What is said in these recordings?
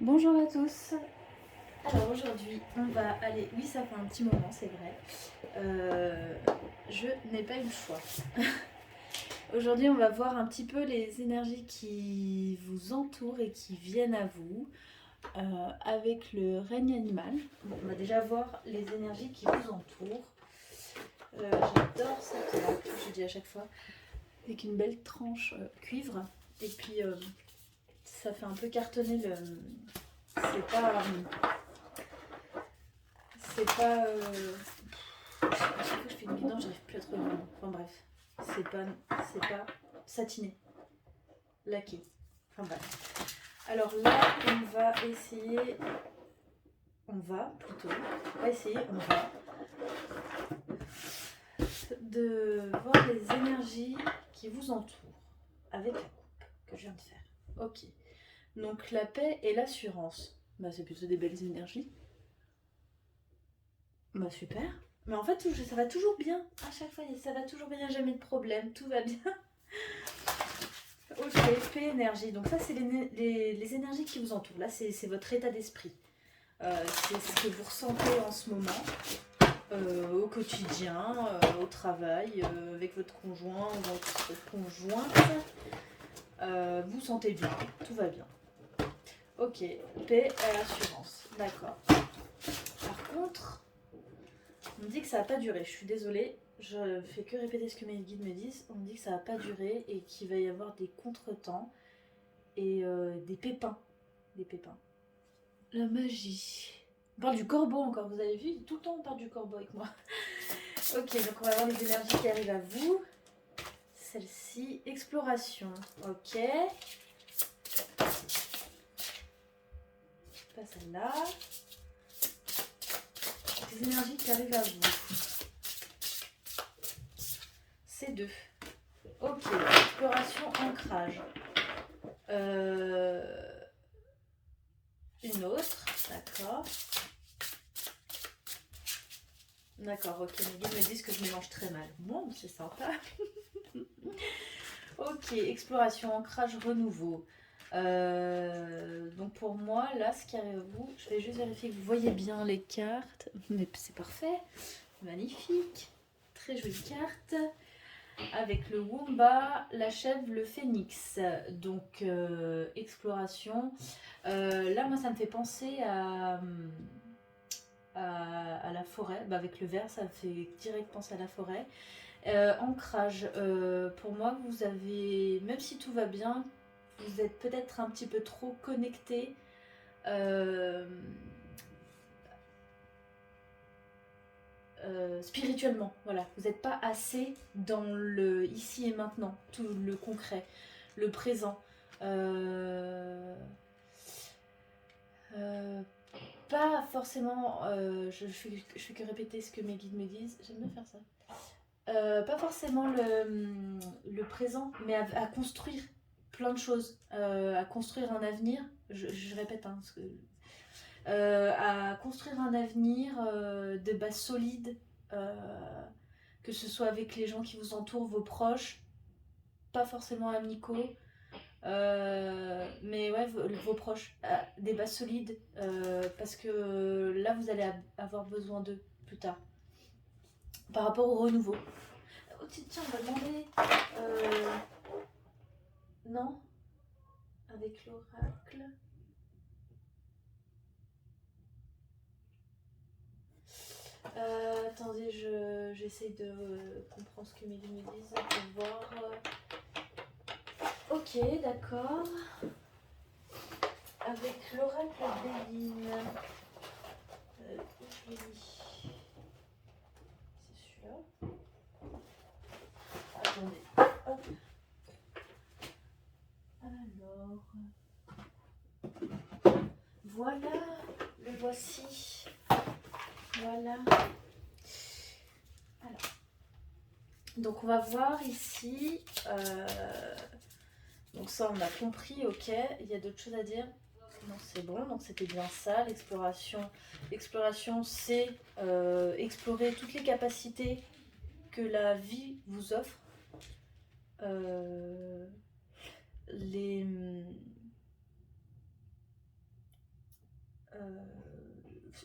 Bonjour à tous. Alors aujourd'hui, on va aller. Oui, ça fait un petit moment, c'est vrai. Je n'ai pas eu le choix. Aujourd'hui, on va voir un petit peu les énergies qui vous entourent et qui viennent à vous avec le règne animal. Bon, on va déjà voir les énergies qui vous entourent. J'adore cette lampe, je dis à chaque fois, avec une belle tranche cuivre. Et puis, ça fait un peu cartonner le. C'est pas. C'est pas. À chaque fois que je fais une guidance, j'arrive plus à trouver le mot. Enfin bref, c'est pas satiné, laqué. Enfin bref. Alors là, on va essayer. On va de voir les énergies qui vous entourent avec la coupe que je viens de faire. Ok. Donc la paix et l'assurance. Bah c'est plutôt des belles énergies. Bah super. Mais en fait, ça va toujours bien. À chaque fois, ça va toujours bien, jamais de problème, tout va bien. Ok, paix, énergie. Donc ça, c'est les énergies qui vous entourent. Là, c'est votre état d'esprit. C'est ce que vous ressentez en ce moment, au quotidien, au travail, avec votre conjoint ou votre conjointe. Vous sentez bien, tout va bien. Ok, paix à l'assurance. D'accord. Par contre, on me dit que ça va pas durer. Je suis désolée, je fais que répéter ce que mes guides me disent. On me dit que ça va pas durer et qu'il va y avoir des contretemps et des pépins. Des pépins. La magie. On parle du corbeau encore, vous avez vu? Tout le temps on parle du corbeau avec moi. Ok, donc on va voir les énergies qui arrivent à vous. Celle-ci, exploration. Ok. Pas celle-là. Les énergies qui arrivent à vous. C'est deux. Ok, exploration, ancrage. Une autre, d'accord. D'accord, ok, mes guides me disent que je mélange très mal. Bon, c'est sympa. Ok, exploration, ancrage, renouveau. Donc pour moi, là, ce qui arrive à vous, je vais juste vérifier que vous voyez bien les cartes. Mais c'est parfait, magnifique. Très jolie carte. Avec le Wumba, la chèvre, le phénix. Donc exploration. Là, moi, ça me fait penser à la forêt. Bah, avec le vert, ça me fait direct penser à la forêt. Ancrage, pour moi, vous avez, même si tout va bien, vous êtes peut-être un petit peu trop connecté. Spirituellement, voilà, vous n'êtes pas assez dans le ici et maintenant, tout le concret, le présent. Euh, Pas forcément, je fais que répéter ce que mes guides me disent, j'aime bien faire ça. Pas forcément le présent, mais à construire plein de choses, à construire un avenir. Je répète, hein, à construire un avenir de base solide, que ce soit avec les gens qui vous entourent, vos proches, pas forcément amicaux, mais ouais, vos proches, des bases solides, parce que là, vous allez avoir besoin d'eux plus tard. Par rapport au renouveau. Oh, tiens, on va demander. Non, avec l'oracle. Attendez, j'essaie de comprendre ce que mes me disent pour voir. Ok, d'accord. Avec l'oracle Béline. Je l'ai mis. C'est celui-là. Attendez. Hop. Alors. Voilà. Le voici. Voilà. Alors. Donc on va voir ici. Donc ça on a compris, ok. Il y a d'autres choses à dire? Non, c'est bon, donc c'était bien ça, l'exploration. L'exploration, c'est explorer toutes les capacités que la vie vous offre. Les...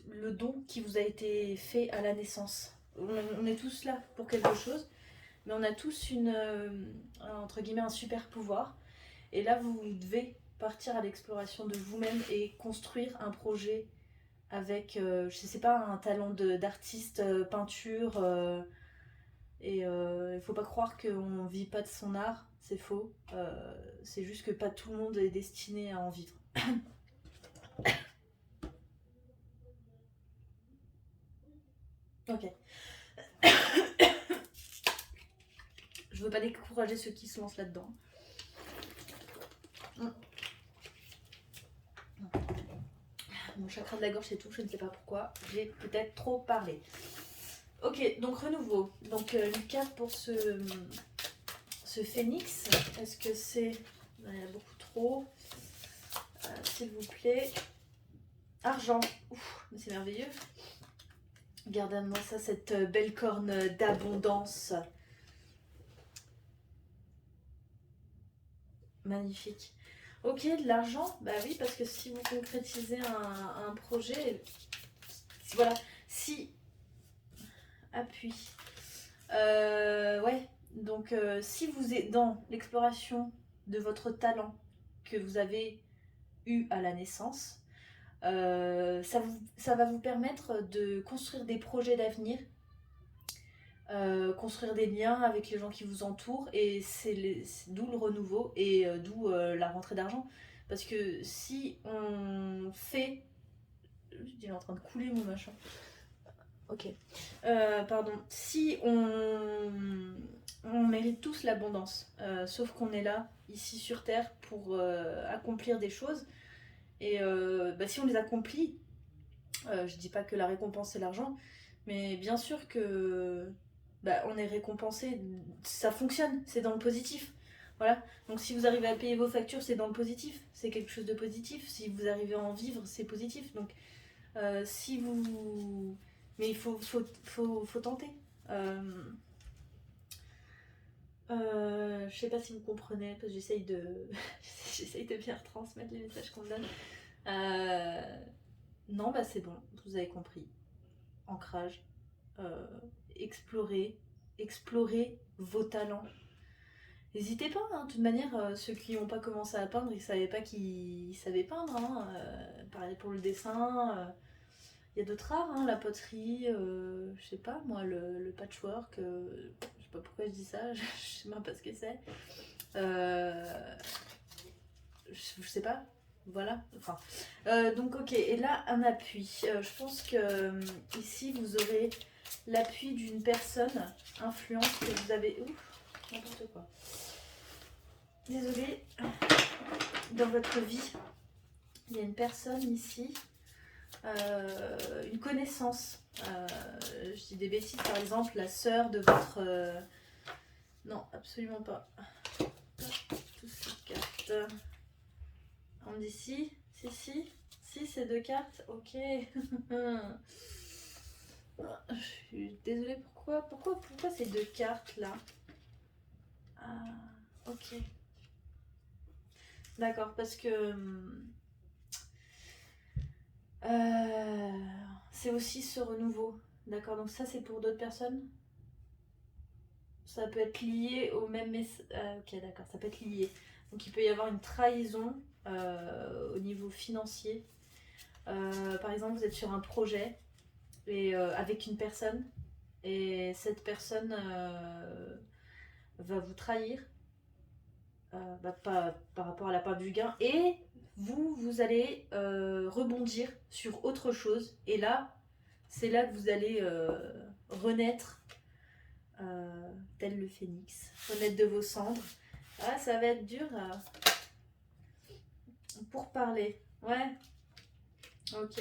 le don qui vous a été fait à la naissance. On est tous là pour quelque chose, mais on a tous entre guillemets, un super pouvoir. Et là, vous devez partir à l'exploration de vous-même et construire un projet avec, je sais pas, un talent d'artiste, peinture. Et il faut pas croire qu'on vit pas de son art, c'est faux. C'est juste que pas tout le monde est destiné à en vivre. Ok. Je veux pas décourager ceux qui se lancent là-dedans. Mon chakra de la gorge s'étouffe, je ne sais pas pourquoi. J'ai peut-être trop parlé. Ok, donc renouveau. Donc une carte pour ce phénix. Est-ce que c'est... Il y en a beaucoup trop. S'il vous plaît. Argent. Ouf, mais c'est merveilleux. Regardez-moi ça, cette belle corne d'abondance. Magnifique. Ok, de l'argent. Bah oui, parce que si vous concrétisez un projet... Voilà. Si... Appui. Ouais. Donc, si vous êtes dans l'exploration de votre talent que vous avez eu à la naissance, ça va vous permettre de construire des projets d'avenir, construire des liens avec les gens qui vous entourent, et c'est d'où le renouveau et d'où la rentrée d'argent. Parce que si on fait... Il est en train de couler mon machin. Ok. Pardon. Si on mérite tous l'abondance, sauf qu'on est là, ici sur Terre, pour accomplir des choses. Et si on les accomplit, je dis pas que la récompense c'est l'argent, mais bien sûr que on est récompensé, ça fonctionne, c'est dans le positif. Voilà. Donc si vous arrivez à payer vos factures, c'est dans le positif, c'est quelque chose de positif. Si vous arrivez à en vivre, c'est positif. Donc si vous... Mais il faut tenter. Je sais pas si vous comprenez, parce que j'essaye de bien retransmettre les messages qu'on me donne. Non, c'est bon, vous avez compris. Ancrage, explorer vos talents. N'hésitez pas, hein. De toute manière, ceux qui n'ont pas commencé à peindre, ils savaient pas qu'ils savaient peindre. Hein. Pareil pour le dessin. Il y a d'autres arts, hein, la poterie, je sais pas, moi, le patchwork, je sais pas pourquoi je dis ça, je sais même pas ce que c'est. Je sais pas, voilà. Enfin, donc ok, et là, un appui. Je pense que ici, vous aurez l'appui d'une personne, influence que vous avez... Ouf, n'importe quoi. Désolée. Dans votre vie, il y a une personne ici... une connaissance. Je dis des bêtises, par exemple, la sœur de votre... Non, absolument pas. Toutes ces cartes. On me dit si, si, c'est 2 cartes, ok. Je suis désolée, pourquoi ces 2 cartes là? Ah, ok. D'accord, parce que... c'est aussi ce renouveau. D'accord, donc ça c'est pour d'autres personnes. Ça peut être lié au même message. Ok, d'accord, ça peut être lié. Donc il peut y avoir une trahison au niveau financier. Par exemple, vous êtes sur un projet et avec une personne, et cette personne va vous trahir par rapport à la part du gain, et vous allez rebondir sur autre chose, et là c'est là que vous allez renaître tel le phénix, renaître de vos cendres. Ah, ça va être dur pour parler. Ouais, ok,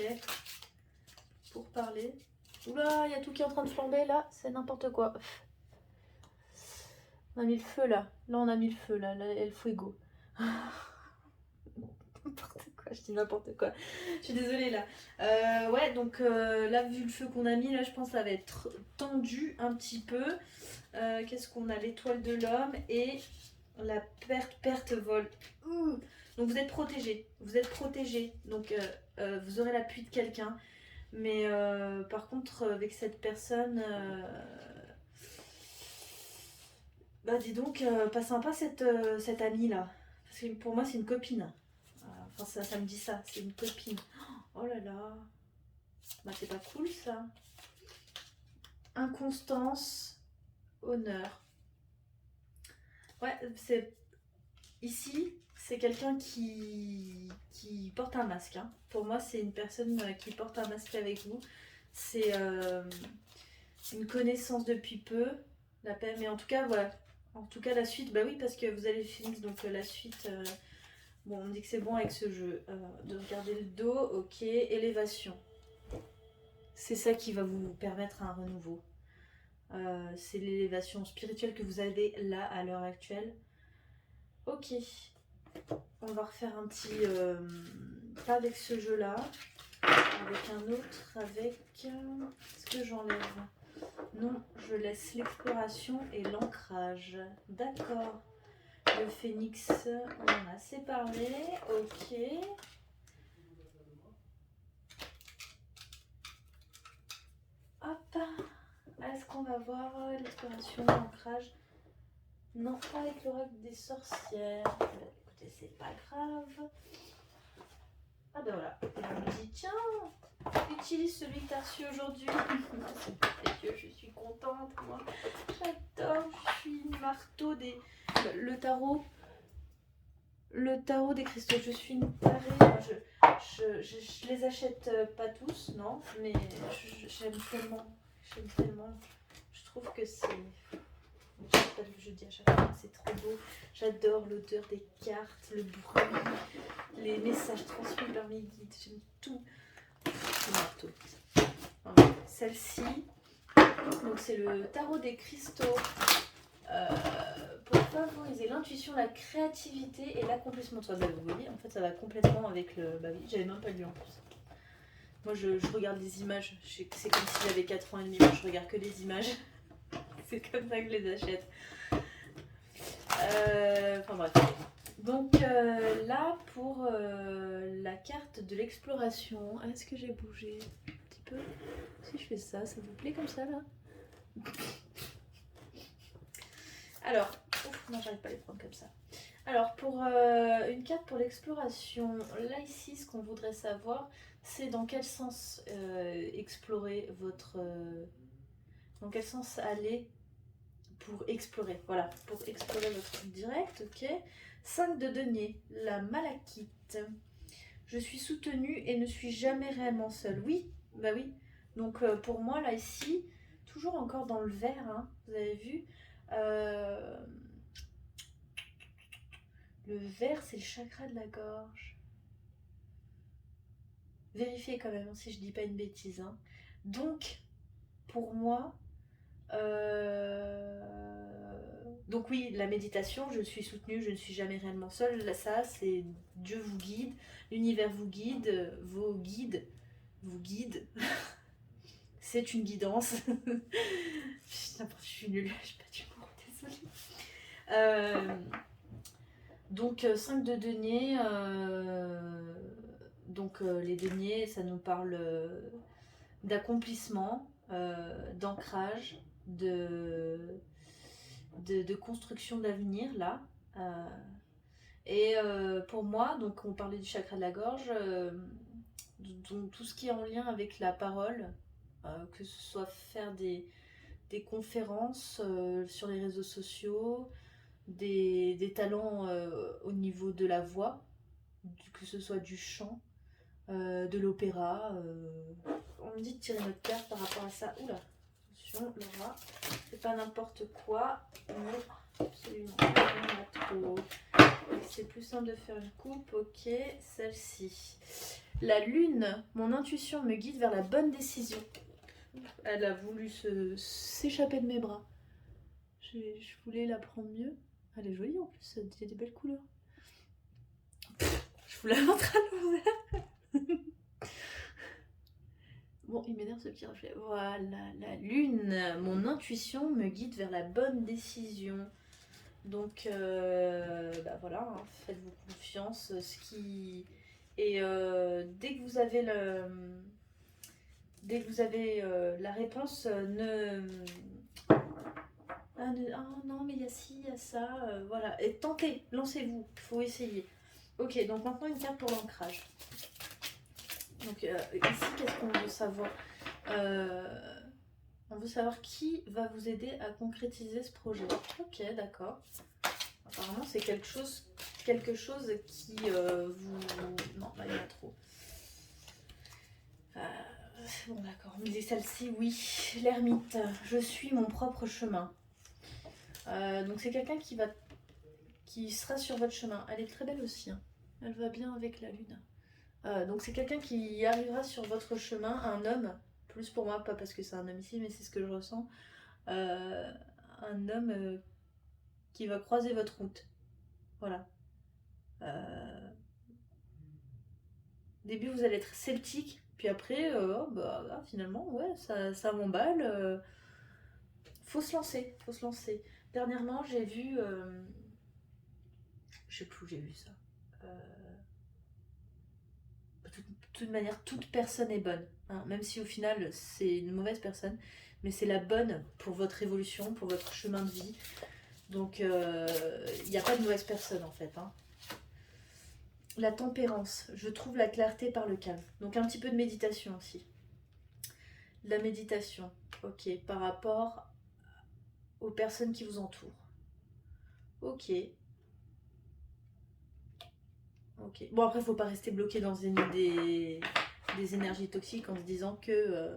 pour parler. Oula, il y a tout qui est en train de flamber là, c'est n'importe quoi. On a mis le feu là. Là, on a mis le feu là. Là, el fuego. N'importe quoi, je dis n'importe quoi. Je suis désolée là. Ouais, donc là, vu le feu qu'on a mis, là, je pense que ça va être tendu un petit peu. Qu'est-ce qu'on a? L'étoile de l'homme et la perte vol. Ouh. Donc vous êtes protégé. Vous êtes protégé. Donc vous aurez l'appui de quelqu'un. Mais par contre, avec cette personne, bah dis donc, pas sympa cette amie-là. Parce que pour moi, c'est une copine. Enfin, ça me dit ça, c'est une copine. Oh là là. Bah c'est pas cool ça. Inconstance, honneur. Ouais, c'est... Ici, c'est quelqu'un qui porte un masque. Hein. Pour moi, c'est une personne qui porte un masque avec vous. C'est une connaissance depuis peu, la paix. Mais en tout cas, voilà. En tout cas, la suite, bah oui, parce que vous allez Phoenix, donc la suite... bon, on me dit que c'est bon avec ce jeu. De regarder le dos, ok. Élévation. C'est ça qui va vous permettre un renouveau. C'est l'élévation spirituelle que vous avez là, à l'heure actuelle. Ok. On va refaire un petit... pas avec ce jeu-là. Avec un autre, avec... Est-ce que j'enlève? Non, je laisse l'exploration et l'ancrage. D'accord. Le phénix, on en a assez parlé. Ok. Hop. Est-ce qu'on va voir l'exploration, l'ancrage? Non, pas avec l'oracle des sorcières. Écoutez, c'est pas grave. Ah ben voilà. Et on me dit, tiens, utilise celui que tu as reçu aujourd'hui. C'est merveilleux, je suis contente, moi. J'adore, je suis une marteau des... Le tarot des cristaux, je suis une tarée. Je les achète pas tous, non, mais j'aime tellement. J'aime tellement. Je trouve que c'est... Je dis à chaque fois, c'est trop beau. J'adore l'odeur des cartes, le bruit, les messages transmis par mes guides. J'aime tout. C'est marteau. Voilà. Celle-ci, donc c'est le tarot des cristaux pour favoriser l'intuition, la créativité et l'accomplissement de soi. Bah, vous voyez, en fait, ça va complètement avec le. Bah oui, j'avais même pas lu en plus. Moi, je regarde les images. C'est comme si j'avais 4 ans et demi. Moi, je regarde que les images. C'est comme ça que je les achète. Enfin bref. Donc là, pour la carte de l'exploration, est-ce que j'ai bougé un petit peu? Si je fais ça, ça vous plaît comme ça là? Alors, ouf, non, j'arrive pas à les prendre comme ça. Alors, pour une carte pour l'exploration, là ici, ce qu'on voudrait savoir, c'est dans quel sens explorer votre... dans quel sens aller pour explorer, voilà, pour explorer votre direct, ok. 5 de denier, la malachite. Je suis soutenue et ne suis jamais réellement seule. Oui, bah oui. Donc pour moi, là, ici, toujours encore dans le vert, hein, vous avez vu. Le vert, c'est le chakra de la gorge. Vérifiez quand même, si je dis pas une bêtise. Hein. Donc, pour moi... Donc oui, la méditation, je suis soutenue, je ne suis jamais réellement seule. Là, ça, c'est Dieu vous guide, l'univers vous guide, vos guides vous guident. C'est une guidance. Putain, je suis nulle, je pas du tout, désolée. Donc 5 de denier. Donc les deniers, ça nous parle d'accomplissement, d'ancrage, de construction d'avenir là. Et pour moi, donc on parlait du chakra de la gorge, donc tout ce qui est en lien avec la parole, que ce soit faire des conférences sur les réseaux sociaux, des talents au niveau de la voix, que ce soit du chant, de l'opéra. On me dit de tirer notre carte par rapport à ça. Oula, attention, Laura, c'est pas n'importe quoi, mais absolument pas trop. C'est plus simple de faire une coupe, ok, celle-ci. La lune, mon intuition me guide vers la bonne décision. Elle a voulu s'échapper de mes bras. Je voulais la prendre mieux. Elle est jolie en plus, il y a des belles couleurs. Je vous la montre à l'envers. Bon, il m'énerve ce petit reflet. Voilà, la lune. Mon intuition me guide vers la bonne décision. Donc, bah voilà, hein, faites-vous confiance. Et dès que vous avez la réponse, ah non, mais il y a ci, il y a ça, voilà. Et tentez, lancez-vous, il faut essayer. Ok, donc maintenant une carte pour l'ancrage. Donc ici, qu'est-ce qu'on veut savoir? On veut savoir qui va vous aider à concrétiser ce projet. Ok, d'accord. Apparemment, c'est quelque chose qui vous... Non, là, il y en a trop. Bon, d'accord. On me dit celle-ci, oui. L'ermite. Je suis mon propre chemin. Donc, c'est quelqu'un qui sera sur votre chemin. Elle est très belle aussi. Hein. Elle va bien avec la lune. Donc, c'est quelqu'un qui arrivera sur votre chemin. Un homme. Plus pour moi, pas parce que c'est un homme ici, mais c'est ce que je ressens. Un homme qui va croiser votre route. Voilà. Au début, vous allez être sceptique, puis après, bah, finalement, ouais, ça m'emballe. Faut se lancer, faut se lancer. Dernièrement, j'ai vu... je sais plus où j'ai vu ça. De toute manière, toute personne est bonne. Hein, même si au final, c'est une mauvaise personne. Mais c'est la bonne pour votre évolution, pour votre chemin de vie. Donc, il n'y a pas de mauvaise personne, en fait. Hein. La tempérance, je trouve la clarté par le calme. Donc un petit peu de méditation aussi. La méditation, ok, par rapport aux personnes qui vous entourent. Ok. Ok. Bon après, faut pas rester bloqué dans des énergies toxiques en se disant que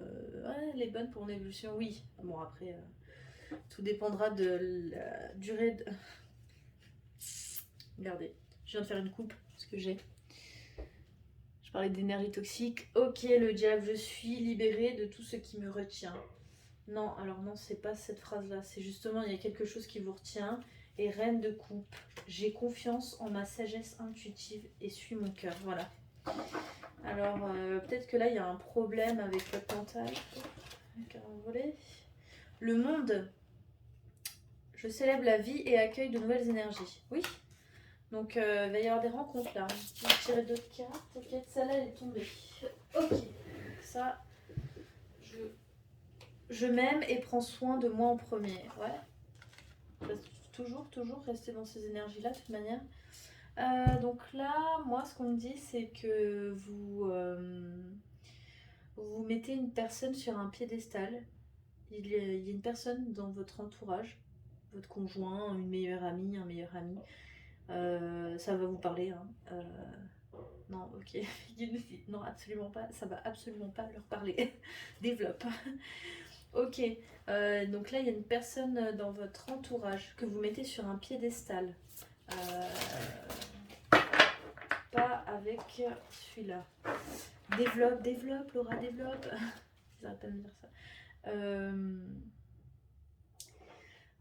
ouais, elle est bonne pour une évolution. Oui. Bon après, tout dépendra de la durée de... Regardez, je viens de faire une coupe, ce que j'ai. Je parlais d'énergie toxique. Ok, le diable, je suis libérée de tout ce qui me retient. Non, alors non, c'est pas cette phrase-là. C'est justement, il y a quelque chose qui vous retient. Et reine de coupe, j'ai confiance en ma sagesse intuitive et suis mon cœur. Voilà. Alors, peut-être que là, il y a un problème avec votre mental. Le monde, je célèbre la vie et accueille de nouvelles énergies. Oui. Donc, il va y avoir des rencontres là. Je vais tirer d'autres cartes. Ok, celle-là, elle est tombée. Ok. Ça, je m'aime et prends soin de moi en premier. Ouais. Toujours rester dans ces énergies-là, de toute manière. Donc là, moi, ce qu'on me dit, c'est que vous mettez une personne sur un piédestal. Il y a une personne dans votre entourage, votre conjoint, une meilleure amie, un meilleur ami. Ça va vous parler, hein. Non, ok. Non, absolument pas. Ça va absolument pas leur parler. Développe. Ok. Donc là, il y a une personne dans votre entourage que vous mettez sur un piédestal. Pas avec celui-là. Développe, Laura, développe. J'arrête pas de me dire ça.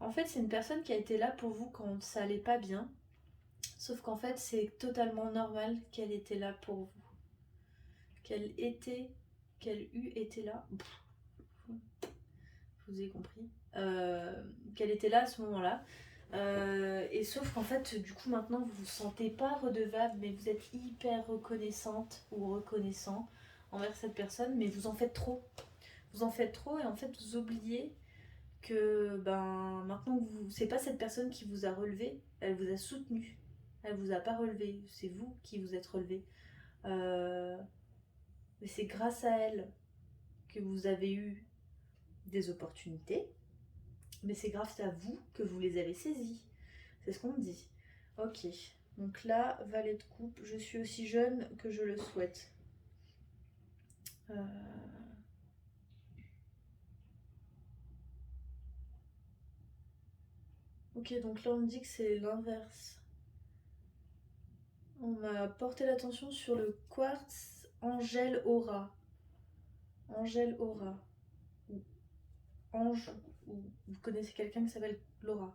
En fait, c'est une personne qui a été là pour vous quand ça allait pas bien. Sauf qu'en fait, c'est totalement normal qu'elle était là pour vous. Qu'elle eût été là. Je vous ai compris. Qu'elle était là à ce moment-là. Et sauf qu'en fait, du coup, maintenant, vous vous sentez pas redevable, mais vous êtes hyper reconnaissante ou reconnaissant envers cette personne, mais vous en faites trop. Vous en faites trop et en fait, vous oubliez que maintenant que c'est pas cette personne qui vous a relevé, elle vous a soutenu. Elle vous a pas relevé, c'est vous qui vous êtes relevé. Mais c'est grâce à elle que vous avez eu des opportunités, mais c'est grâce à vous que vous les avez saisies. C'est ce qu'on me dit. Ok, donc là, valet de coupe, je suis aussi jeune que je le souhaite. Ok, donc là on me dit que c'est l'inverse. On m'a porté l'attention sur le quartz Angèle Aura. Angèle Aura. Ou Ange. Ou vous connaissez quelqu'un qui s'appelle Laura.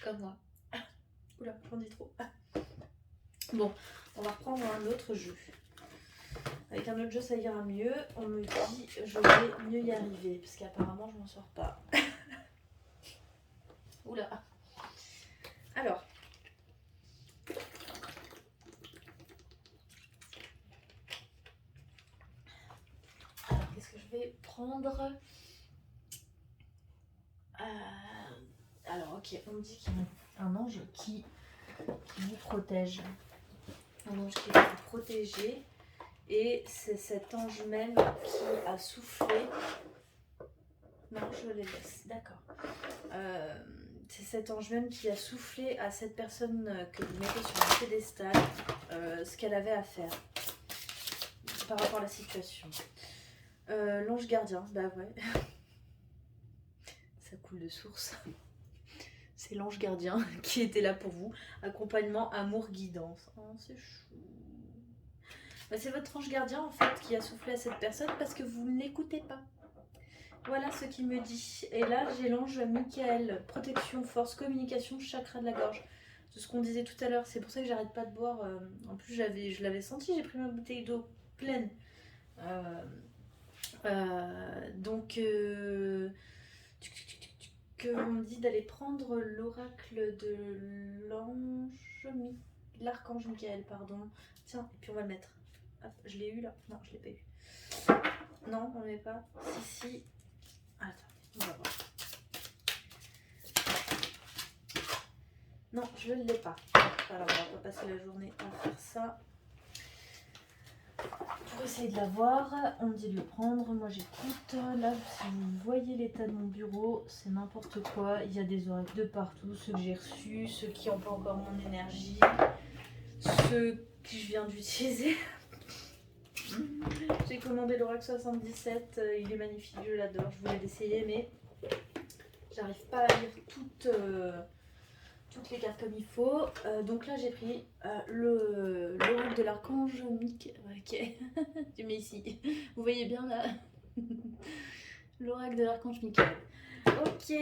Comme moi. Oula, j'en dis trop. Bon, on va reprendre un autre jeu. Avec un autre jeu, ça ira mieux. On me dit je vais mieux y arriver. Parce qu'apparemment, je m'en sors pas. Oula. Alors, qu'est-ce que je vais prendre? Alors, ok, on me dit qu'il y a un ange qui vous protège. Un ange qui va vous protéger. Et c'est cet ange même qui a soufflé. Non, je les laisse, d'accord. C'est cet ange même qui a soufflé à cette personne que vous mettez sur un pédestal ce qu'elle avait à faire par rapport à la situation. L'ange gardien, bah ouais. Ça coule de source. C'est l'ange gardien qui était là pour vous. Accompagnement, amour, guidance. Oh, c'est chou. Bah, c'est votre ange gardien en fait qui a soufflé à cette personne parce que vous ne l'écoutez pas. Voilà ce qu'il me dit. Et là, j'ai l'ange Michael. Protection, force, communication, chakra de la gorge. C'est ce qu'on disait tout à l'heure. C'est pour ça que j'arrête pas de boire. En plus, je l'avais senti. J'ai pris ma bouteille d'eau pleine. Donc, on me dit d'aller prendre l'oracle de l'archange Michael, pardon. Tiens, et puis on va le mettre. Hop, je l'ai eu là. Non, je l'ai pas eu. Non, on ne met pas. Si. Attends, on va voir. Non, je ne l'ai pas. Alors, on va passer la journée à faire ça. Pour essayer de la voir, on me dit de le prendre. Moi, j'écoute. Là, si vous voyez l'état de mon bureau, c'est n'importe quoi. Il y a des oracles de partout. Ceux que j'ai reçus, ceux qui n'ont pas encore mon énergie, ceux que je viens d'utiliser. J'ai commandé l'oracle 77. Il est magnifique, je l'adore. Je voulais l'essayer, mais j'arrive pas à lire toutes les cartes comme il faut. Donc là, j'ai pris l'oracle de l'archange Michael. Ok, tu mets ici. Vous voyez bien là l'oracle de l'archange Michael. Ok,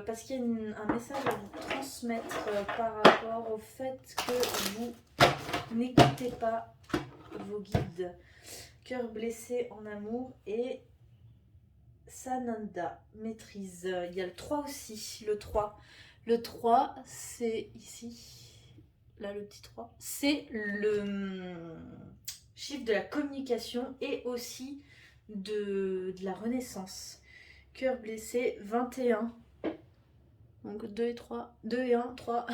parce qu'il y a un message à vous transmettre par rapport au fait que vous n'écoutez pas vos guides. Cœur blessé en amour et Sananda, maîtrise. Il y a le 3 aussi, le 3. Le 3, c'est ici, là le petit 3. C'est le chiffre de la communication et aussi de la renaissance. Cœur blessé, 21. Donc 2 et 3. 2 et 1, 3.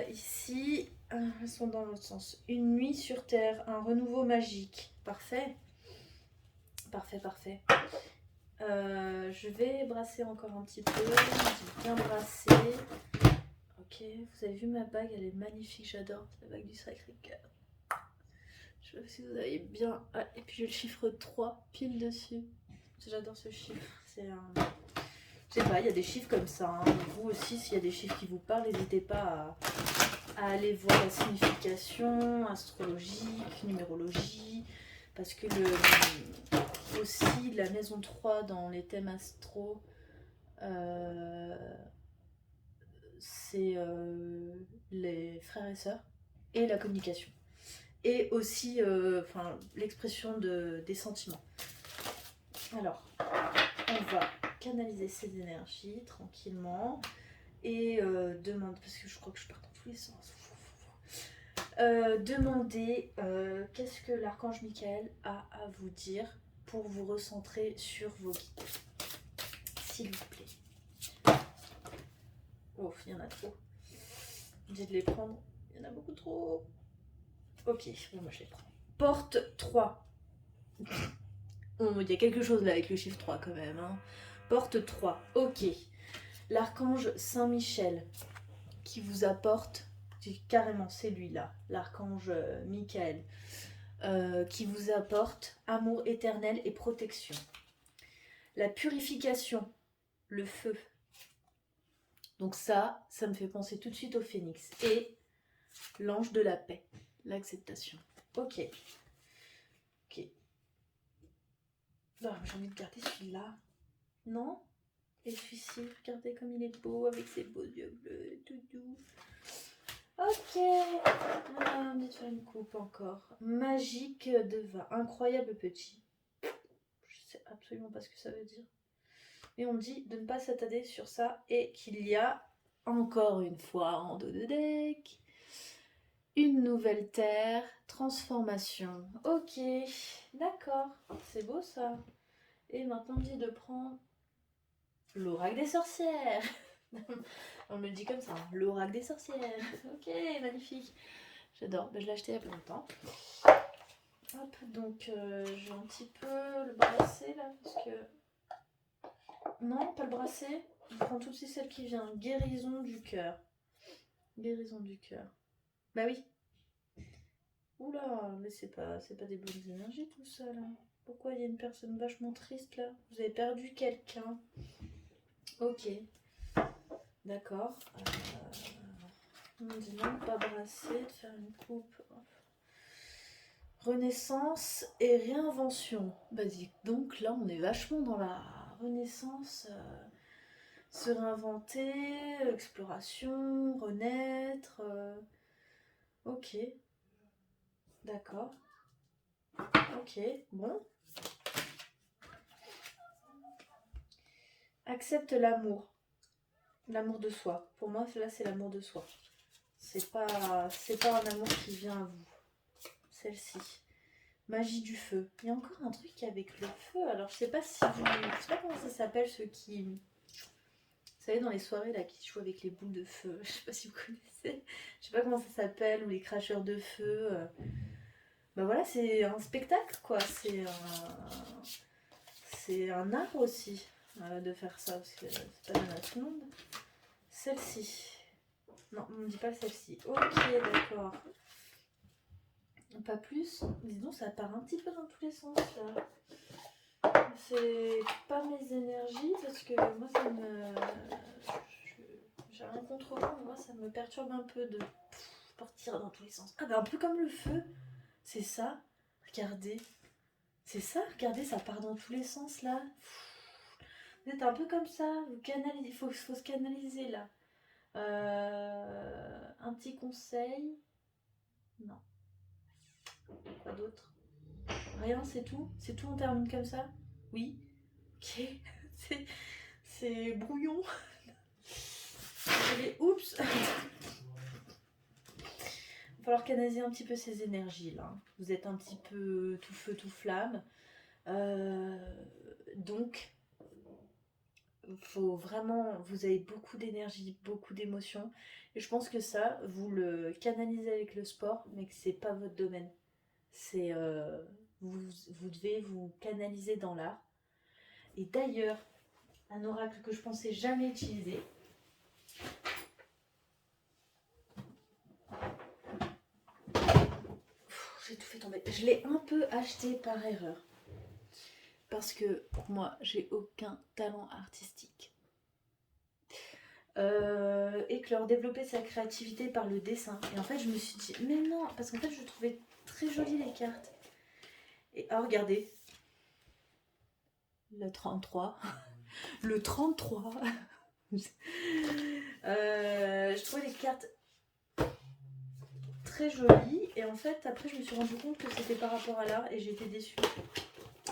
Ici, elles sont dans l'autre sens. Une nuit sur Terre, un renouveau magique. Parfait. Parfait, parfait. Je vais brasser encore un petit peu. J'ai bien brassé. Ok, vous avez vu ma bague, elle est magnifique, j'adore. C'est la bague du Sacré-Cœur. Je sais pas si vous avez bien. Ah, et puis j'ai le chiffre 3 pile dessus. J'adore ce chiffre. C'est un. Je sais pas, il y a des chiffres comme ça. Hein. Vous aussi, s'il y a des chiffres qui vous parlent, n'hésitez pas à aller voir la signification astrologique, numérologie. Parce que aussi la maison 3 dans les thèmes astro, c'est les frères et sœurs et la communication. Et aussi l'expression des sentiments. Alors, on va canaliser ces énergies tranquillement et demander, parce que je crois que je pars dans tous les sens. Demandez qu'est-ce que l'archange Michael a à vous dire pour vous recentrer sur vos guides, s'il vous plaît. Oh, il y en a trop. J'ai de les prendre, il y en a beaucoup trop. Ok, bon, moi je les prends. Porte 3. Il y a quelque chose là avec le chiffre 3 quand même. Hein. Porte 3, ok. L'archange Saint-Michel qui vous apporte, carrément c'est lui là, l'archange Michael, qui vous apporte amour éternel et protection. La purification, le feu. Donc ça me fait penser tout de suite au phénix. Et l'ange de la paix, l'acceptation. Ok. Ok. J'ai envie de garder celui-là. Non? Et celui-ci, regardez comme il est beau avec ses beaux yeux bleus, tout doux. Ok. On va faire une coupe encore. Magique de vin. Incroyable petit. Je sais absolument pas ce que ça veut dire. Et on dit de ne pas s'attarder sur ça et qu'il y a, encore une fois en dos de deck, une nouvelle terre, transformation. Ok, d'accord, c'est beau ça. Et maintenant on dit de prendre l'oracle des sorcières. On me le dit comme ça, hein, l'oracle des sorcières. Ok, magnifique. J'adore, je l'ai acheté il y a pas longtemps. Hop, donc j'ai un petit peu le bracelet là, parce que... Non, pas le bracelet. Je prends tout de suite celle qui vient. Guérison du cœur. Guérison du cœur. Bah oui. Oula, mais c'est pas des bonnes énergies tout ça là. Pourquoi il y a une personne vachement triste là? Vous avez perdu quelqu'un. Ok. D'accord. On dit non, pas brasser, de faire une coupe. Renaissance et réinvention. Bah dis donc là on est vachement dans la renaissance. Se réinventer, exploration, renaître. Ok. D'accord. Ok. Bon. Accepte l'amour. L'amour de soi. Pour moi, là, c'est l'amour de soi. C'est pas un amour qui vient à vous. Celle-ci. Magie du feu. Il y a encore un truc avec le feu. Alors, je sais pas si vous... Je sais pas comment ça s'appelle, ceux qui... Vous savez, dans les soirées, là, qui jouent avec les boules de feu. Je sais pas si vous connaissez. Je sais pas comment ça s'appelle. Ou les cracheurs de feu. Ben voilà, c'est un spectacle, quoi. C'est un art aussi de faire ça, parce que c'est pas donné à tout le monde. Celle-ci. Non, on ne dit pas celle-ci. Ok, d'accord. Pas plus. Dis donc, ça part un petit peu dans tous les sens, là. C'est pas mes énergies, parce que moi, ça me... J'ai rien contre vous, mais moi, ça me perturbe un peu de partir dans tous les sens. Ah, ben un peu comme le feu. C'est ça. Regardez. C'est ça, regardez, ça part dans tous les sens là. Vous êtes un peu comme ça, vous canalisez, il faut se canaliser là. Un petit conseil. Non. Quoi d'autre? Rien, c'est tout? C'est tout, on termine comme ça? Oui. Ok. C'est brouillon. Oups. Il va falloir canaliser un petit peu ces énergies là. Vous êtes un petit peu tout feu, tout flamme. Donc, faut vraiment, vous avez beaucoup d'énergie, beaucoup d'émotions. Et je pense que ça, vous le canalisez avec le sport, mais que c'est pas votre domaine. C'est vous devez vous canaliser dans l'art. Et d'ailleurs, un oracle que je pensais jamais utiliser. J'ai tout fait tomber. Je l'ai un peu acheté par erreur. Parce que pour moi, j'ai aucun talent artistique. Et que leur développer sa créativité par le dessin. Et en fait, je me suis dit, mais non, parce qu'en fait, je trouvais très jolies les cartes. Et regardez, le 33. Le 33. Je trouvais les cartes très jolies. Et en fait, après, je me suis rendu compte que c'était par rapport à l'art et j'étais déçue.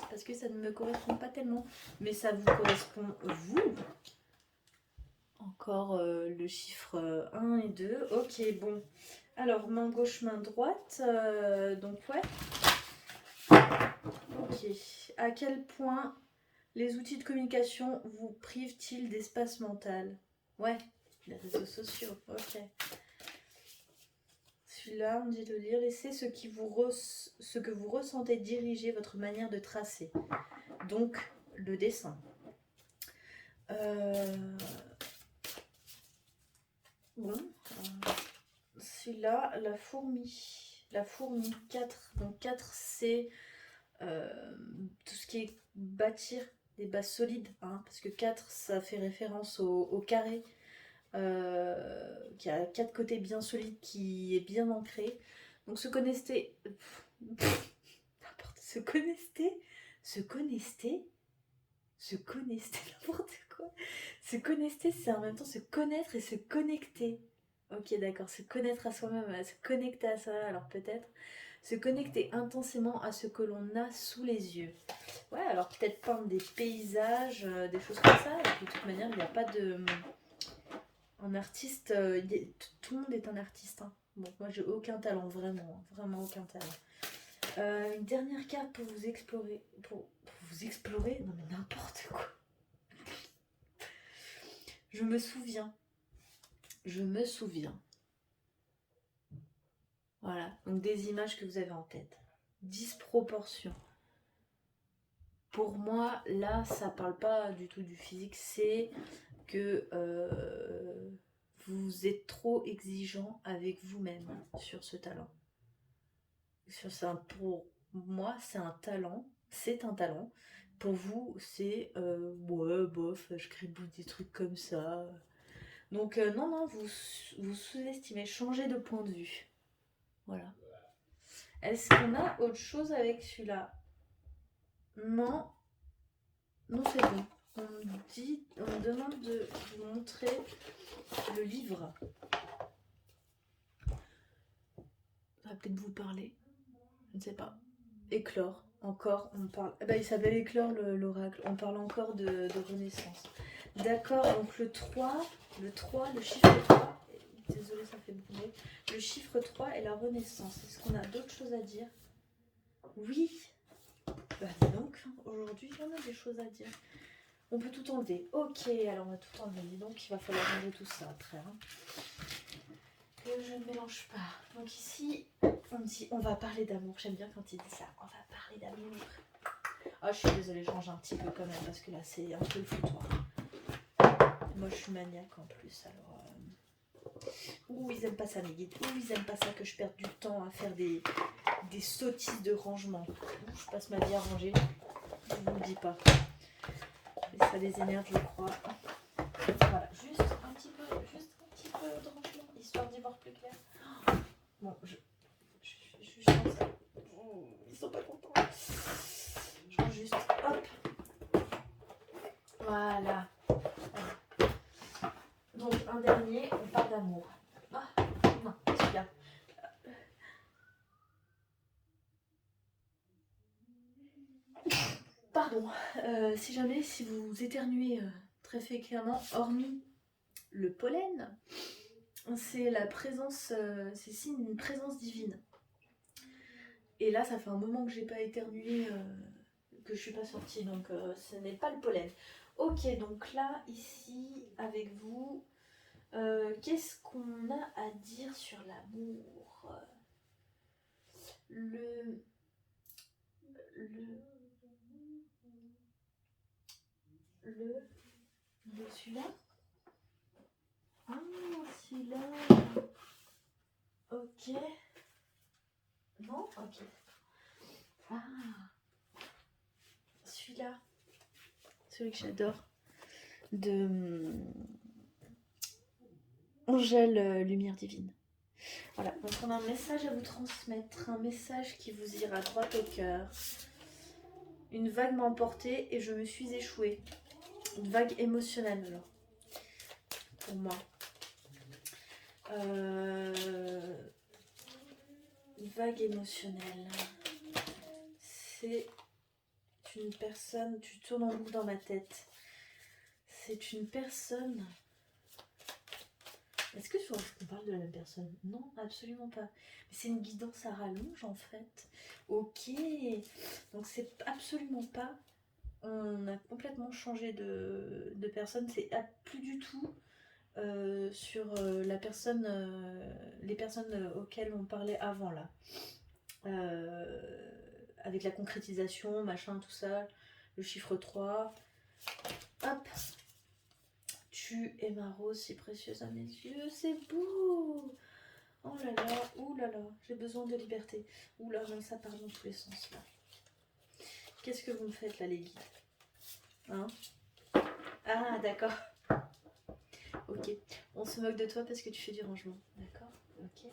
Parce que ça ne me correspond pas tellement. Mais ça vous correspond, vous. Encore le chiffre 1 et 2. Ok, bon. Alors, main gauche, main droite. Donc, ouais. Ok. À quel point les outils de communication vous privent-ils d'espace mental? Ouais, les réseaux sociaux. Ok. Celui-là, on dit de lire. Laissez ce que vous ressentez diriger votre manière de tracer. Donc, le dessin. Bon. Celui-là, la fourmi. La fourmi 4. Donc 4, c'est tout ce qui est bâtir des bases solides. Hein, parce que 4, ça fait référence au carré. Qui a 4 côtés bien solides, qui est bien ancré. Donc se connecter... Se connecter, n'importe quoi. Se connecter, c'est en même temps se connaître et se connecter. Ok, d'accord. Se connaître à soi-même, se connecter à ça, alors peut-être. Se connecter intensément à ce que l'on a sous les yeux. Ouais, alors peut-être peindre des paysages, des choses comme ça. Et puis de toute manière, il n'y a pas de... Un artiste, tout le monde est un artiste. Hein. Bon, moi j'ai aucun talent, vraiment, vraiment aucun talent. Une dernière carte pour vous explorer. Pour vous explorer? Non mais n'importe quoi. Je me souviens. Je me souviens. Voilà, donc des images que vous avez en tête. Disproportion. Pour moi, là, ça parle pas du tout du physique, c'est que vous êtes trop exigeant avec vous-même sur ce talent. Pour moi, c'est un talent. C'est un talent. Pour vous, c'est ouais, bof, je gribouille des trucs comme ça. Donc, non, non, vous sous-estimez, changez de point de vue. Voilà. Est-ce qu'on a autre chose avec celui-là? Non. Non, c'est bon. On me demande de vous montrer le livre. Ça va peut-être vous parler. Je ne sais pas. Éclore. Encore, on parle. Eh ben, il s'appelle Éclore l'oracle. On parle encore de Renaissance. D'accord, donc le 3, le chiffre 3. Désolée, ça fait bruit. Le chiffre 3 et la Renaissance. Est-ce qu'on a d'autres choses à dire? Oui. Bah dis donc, aujourd'hui, il y en a des choses à dire. On peut tout enlever. Ok, alors on va tout enlever. Dis donc, il va falloir ranger tout ça après. Hein. Que je ne mélange pas. Donc ici, on dit on va parler d'amour. J'aime bien quand il dit ça. On va parler d'amour. Ah, je suis désolée, je range un petit peu quand même parce que là, c'est un peu le foutoir. Moi, je suis maniaque en plus. Alors, ouh, ils aiment pas ça, mes guides. Ouh, ils aiment pas ça que je perde du temps à faire des sottises de rangement. Ouh, je passe ma vie à ranger. Je ne vous le dis pas. Et ça les énerve, je crois. Voilà, juste un petit peu de rangement, histoire d'y voir plus clair. Bon, je change ça. Ils sont pas contents. Je change juste, hop. Voilà. Donc, un dernier, on parle d'amour. Ah, non, c'est bien. Pardon, si jamais, si vous éternuez très fréquemment, hormis le pollen, c'est la présence, c'est signe d'une présence divine. Et là, ça fait un moment que j'ai pas éternué, que je suis pas sortie, donc ce n'est pas le pollen. Ok, donc là, ici, avec vous, qu'est-ce qu'on a à dire sur l'amour? Le celui-là? Ah, celui-là. Ok. Non? Ok. Ah, celui-là. Celui que j'adore. De Angèle Lumière Divine. Voilà, donc on a un message à vous transmettre, un message qui vous ira droit au cœur. Une vague m'a emportée et je me suis échouée. Une vague émotionnelle alors, pour moi. Une vague émotionnelle. C'est une personne, tu tournes en boucle dans ma tête. C'est une personne. Est-ce que tu vois qu'on parle de la même personne? Non, absolument pas. Mais c'est une guidance à rallonge en fait. Ok. Donc c'est absolument pas. On a complètement changé de personne. C'est plus du tout sur la personne, les personnes auxquelles on parlait avant là. Avec la concrétisation, machin, tout ça. Le chiffre 3. Hop. Tu es ma rose si précieuse à mes yeux. C'est beau. Oh là là, ouh là là, j'ai besoin de liberté. Ouh là là, ça part dans tous les sens là. Qu'est-ce que vous me faites là, les guides? Hein? Ah, d'accord. Ok. On se moque de toi parce que tu fais du rangement. D'accord? Ok.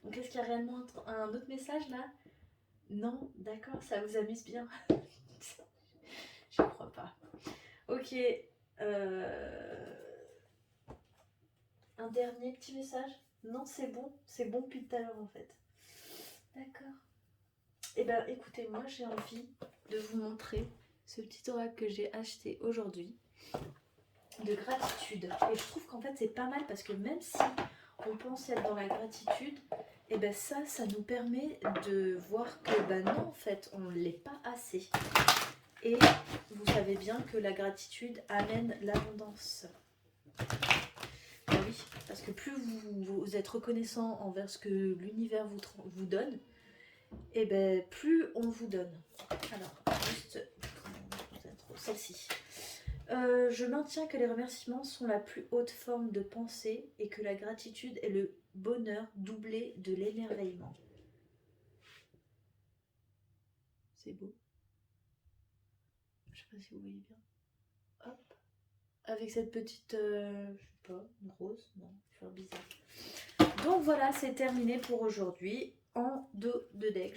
Donc, est-ce qu'il y a réellement un autre message là? Non? D'accord, ça vous amuse bien? Je crois pas. Ok. Un dernier petit message? Non, c'est bon depuis tout à l'heure en fait. D'accord. Eh bien écoutez, moi j'ai envie de vous montrer ce petit oracle que j'ai acheté aujourd'hui de gratitude. Et je trouve qu'en fait c'est pas mal parce que même si on pense être dans la gratitude, et ben ça nous permet de voir que ben non en fait on ne l'est pas assez. Et vous savez bien que la gratitude amène l'abondance. Ben oui, parce que plus vous êtes reconnaissant envers ce que l'univers vous donne, et ben plus on vous donne. Alors, juste celle-ci. Je maintiens que les remerciements sont la plus haute forme de pensée et que la gratitude est le bonheur doublé de l'émerveillement. C'est beau. Je sais pas si vous voyez bien. Hop. Avec cette petite, je sais pas, une rose, non, fleur bizarre. Donc voilà, c'est terminé pour aujourd'hui. En dos de deck,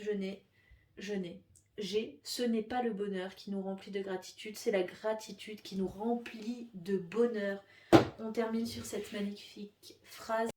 ce n'est pas le bonheur qui nous remplit de gratitude, c'est la gratitude qui nous remplit de bonheur. On termine sur cette magnifique phrase